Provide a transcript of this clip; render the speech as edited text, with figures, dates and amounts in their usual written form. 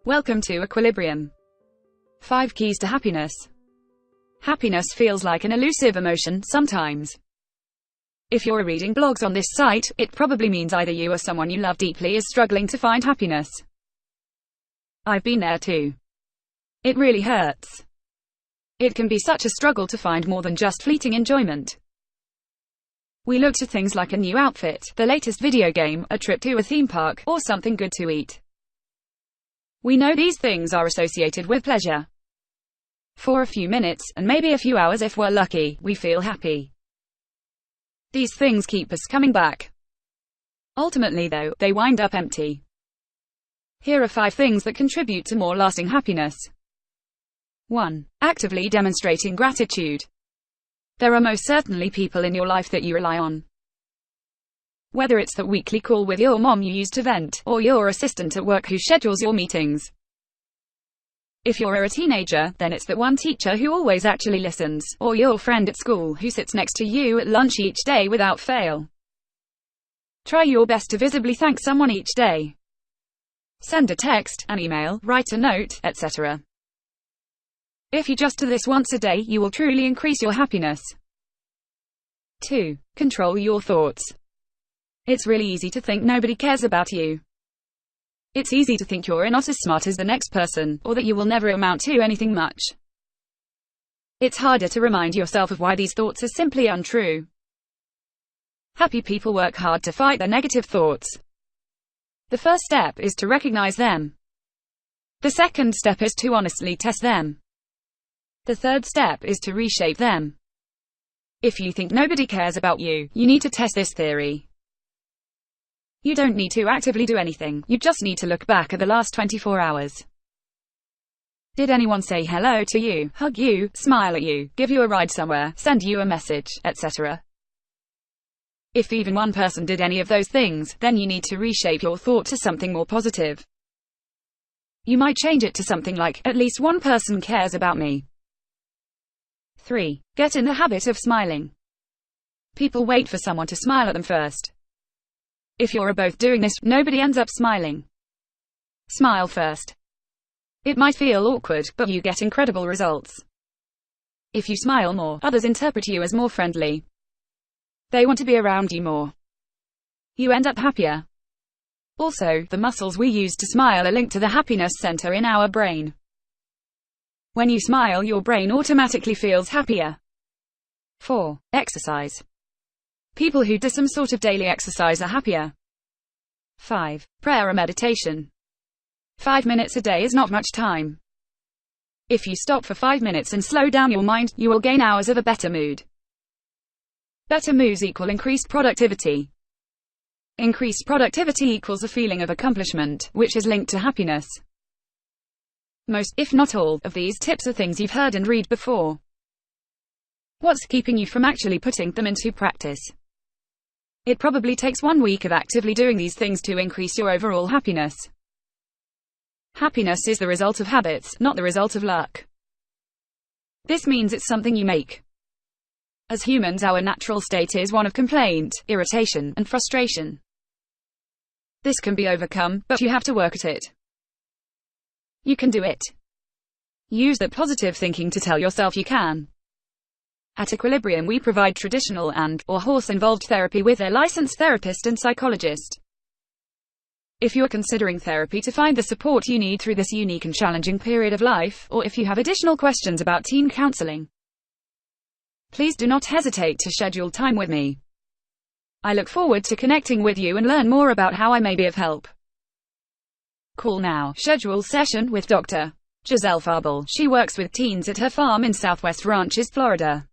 Welcome to Equilibrium. 5 Keys to Happiness. Happiness feels like an elusive emotion sometimes. If you're reading blogs on this site, it probably means either you or someone you love deeply is struggling to find happiness. I've been there too. It really hurts. It can be such a struggle to find more than just fleeting enjoyment. We look to things like a new outfit, the latest video game, a trip to a theme park, or something good to eat. We know these things are associated with pleasure. For a few minutes, and maybe a few hours if we're lucky, we feel happy. These things keep us coming back. Ultimately though, they wind up empty. Here are 5 things that contribute to more lasting happiness. 1. Actively demonstrating gratitude. There are most certainly people in your life that you rely on. Whether it's that weekly call with your mom you use to vent, or your assistant at work who schedules your meetings. If you're a teenager, then it's that one teacher who always actually listens, or your friend at school who sits next to you at lunch each day without fail. Try your best to visibly thank someone each day. Send a text, an email, write a note, etc. If you just do this once a day, you will truly increase your happiness. 2. Control your thoughts. It's really easy to think nobody cares about you. It's easy to think you're not as smart as the next person, or that you will never amount to anything much. It's harder to remind yourself of why these thoughts are simply untrue. Happy people work hard to fight their negative thoughts. The first step is to recognize them. The second step is to honestly test them. The third step is to reshape them. If you think nobody cares about you, you need to test this theory. You don't need to actively do anything, you just need to look back at the last 24 hours. Did anyone say hello to you, hug you, smile at you, give you a ride somewhere, send you a message, etc.? If even one person did any of those things, then you need to reshape your thought to something more positive. You might change it to something like, at least one person cares about me. 3. Get in the habit of smiling. People wait for someone to smile at them first. If you're both doing this, nobody ends up smiling. Smile first. It might feel awkward, but you get incredible results. If you smile more, others interpret you as more friendly. They want to be around you more. You end up happier. Also, the muscles we use to smile are linked to the happiness center in our brain. When you smile, your brain automatically feels happier. 4. Exercise. People who do some sort of daily exercise are happier. 5. Prayer or meditation. 5 minutes a day is not much time. If you stop for 5 minutes and slow down your mind, you will gain hours of a better mood. Better moods equal increased productivity. Increased productivity equals a feeling of accomplishment, which is linked to happiness. Most, if not all, of these tips are things you've heard and read before. What's keeping you from actually putting them into practice? It probably takes 1 week of actively doing these things to increase your overall happiness. Happiness is the result of habits, not the result of luck. This means it's something you make. As humans, our natural state is one of complaint, irritation, and frustration. This can be overcome, but you have to work at it. You can do it. Use that positive thinking to tell yourself you can. At Equilibrium we provide traditional or horse-involved therapy with a licensed therapist and psychologist. If you're considering therapy to find the support you need through this unique and challenging period of life, or if you have additional questions about teen counseling, please do not hesitate to schedule time with me. I look forward to connecting with you and learn more about how I may be of help. Call now. Schedule session with Dr. Giselle Faubel. She works with teens at her farm in Southwest Ranches, Florida.